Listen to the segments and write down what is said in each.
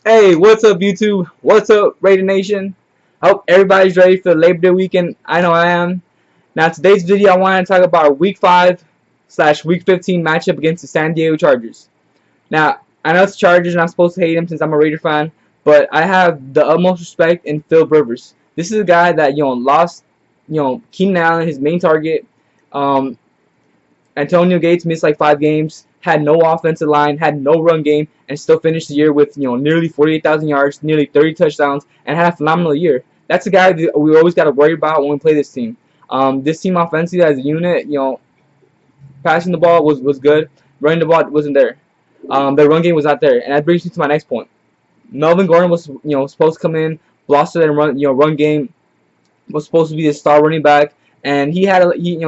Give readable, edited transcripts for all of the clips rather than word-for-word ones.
Hey, what's up, YouTube? What's up, Raider Nation? Hope everybody's ready for the Labor Day weekend. I know I am. Now, today's video, I want to talk about our Week 5/Week 15 matchup against the San Diego Chargers. Now, I know it's the Chargers, and I'm supposed to hate him since I'm a Raider fan, but I have the utmost respect in Philip Rivers. This is a guy that lost Keenan Allen, his main target. Um, Antonio Gates missed like 5 games, had no offensive line, had no run game, and still finished the year with nearly 48,000 yards, nearly 30 touchdowns, and had a phenomenal year. That's a guy that we always got to worry about when we play this team. This team offensively as a unit, passing the ball was good, running the ball wasn't there. The run game was not there, and that brings me to my next point. Melvin Gordon was supposed to come in, bluster and run game, was supposed to be the star running back. And he had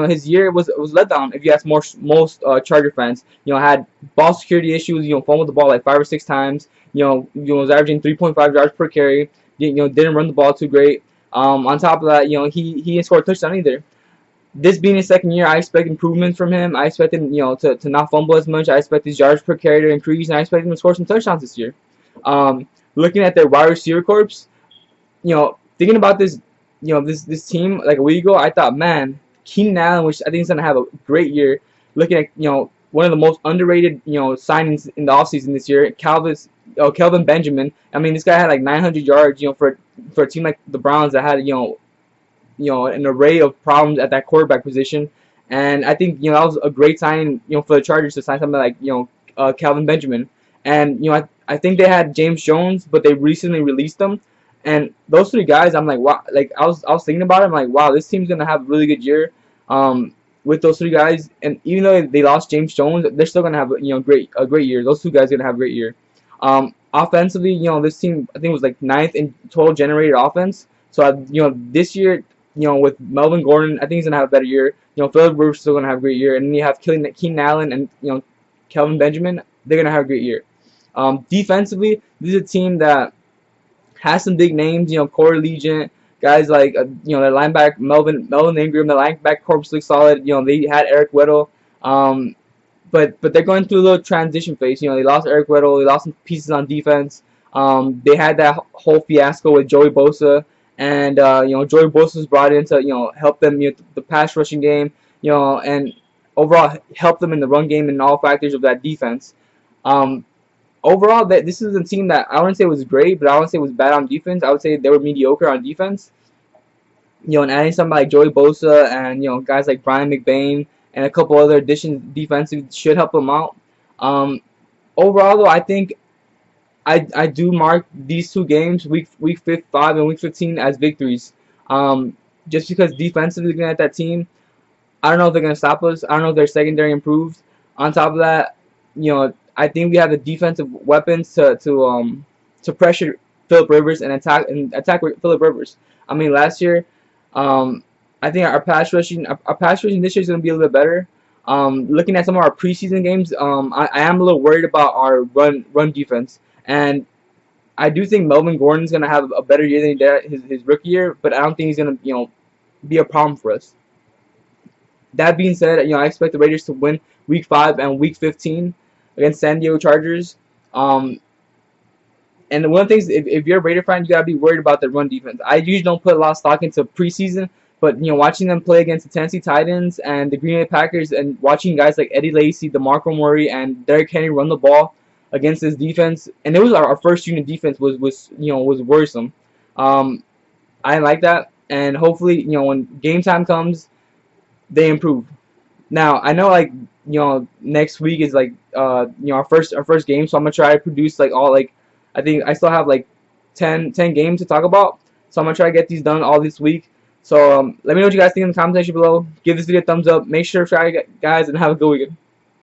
his year was let down. If you ask most Charger fans, had ball security issues. Fumbled the ball like 5 or 6 times. Was averaging 3.5 yards per carry. Didn't run the ball too great. On top of that, he didn't score a touchdown either. This being his second year, I expect improvements from him. I expect him to not fumble as much. I expect his yards per carry to increase, and I expect him to score some touchdowns this year. Looking at their wide receiver corps, thinking about this. This team like a week ago, I thought, man, Keenan Allen, which I think is gonna have a great year. Looking at one of the most underrated signings in the offseason this year, Kelvin Benjamin. I mean, this guy had like 900 yards. For a team like the Browns that had an array of problems at that quarterback position, and I think that was a great signing for the Chargers to sign somebody like Kelvin Benjamin. And I think they had James Jones, but they recently released them. And those 3 guys, I'm like, wow. Like I was thinking about it. I'm like, wow, this team's gonna have a really good year, with those 3 guys. And even though they lost James Jones, they're still gonna have a great year. Those 2 guys are gonna have a great year. Offensively, this team I think was like 9th in total generated offense. So this year, with Melvin Gordon, I think he's gonna have a better year. Philip Rivers still gonna have a great year, and then you have Keenan Allen and Kelvin Benjamin. They're gonna have a great year. Defensively, this is a team that has some big names, Corey Legent, guys like their linebacker Melvin Ingram. The linebacker corps looks solid. They had Eric Weddle, but they're going through a little transition phase. They lost Eric Weddle, they lost some pieces on defense. They had that whole fiasco with Joey Bosa, and Joey Bosa was brought in to help them the pass rushing game, and overall help them in the run game and all factors of that defense. Overall, this is a team that I wouldn't say was great, but I wouldn't say it was bad on defense. I would say they were mediocre on defense. And adding somebody like Joey Bosa and guys like Brian McBain and a couple other additions defensively should help them out. Overall, though, I think I do mark these 2 games, week 5 and week 15, as victories. Just because defensively looking at that team, I don't know if they're gonna stop us. I don't know if their secondary improved. On top of that, I think we have the defensive weapons to pressure Philip Rivers and attack Philip Rivers. I mean, last year, I think our pass rushing this year is going to be a little bit better. Looking at some of our preseason games, I am a little worried about our run defense, and I do think Melvin Gordon is going to have a better year than he did his rookie year, but I don't think he's going to be a problem for us. That being said, I expect the Raiders to win week 5 and week 15 against San Diego Chargers. And one of the things, if you're a Raider fan, you gotta be worried about the run defense. I usually don't put a lot of stock into preseason, but watching them play against the Tennessee Titans and the Green Bay Packers, and watching guys like Eddie Lacy, DeMarco Murray, and Derrick Henry run the ball against this defense, and it was our first unit defense was worrisome. I didn't like that, and hopefully when game time comes, they improve. Now I know next week is our first game, so I'm gonna try to produce I think I still have 10 games to talk about, so I'm gonna try to get these done all this week. So let me know what you guys think in the comment section below. Give this video a thumbs up. Make sure to subscribe, guys, and have a good weekend.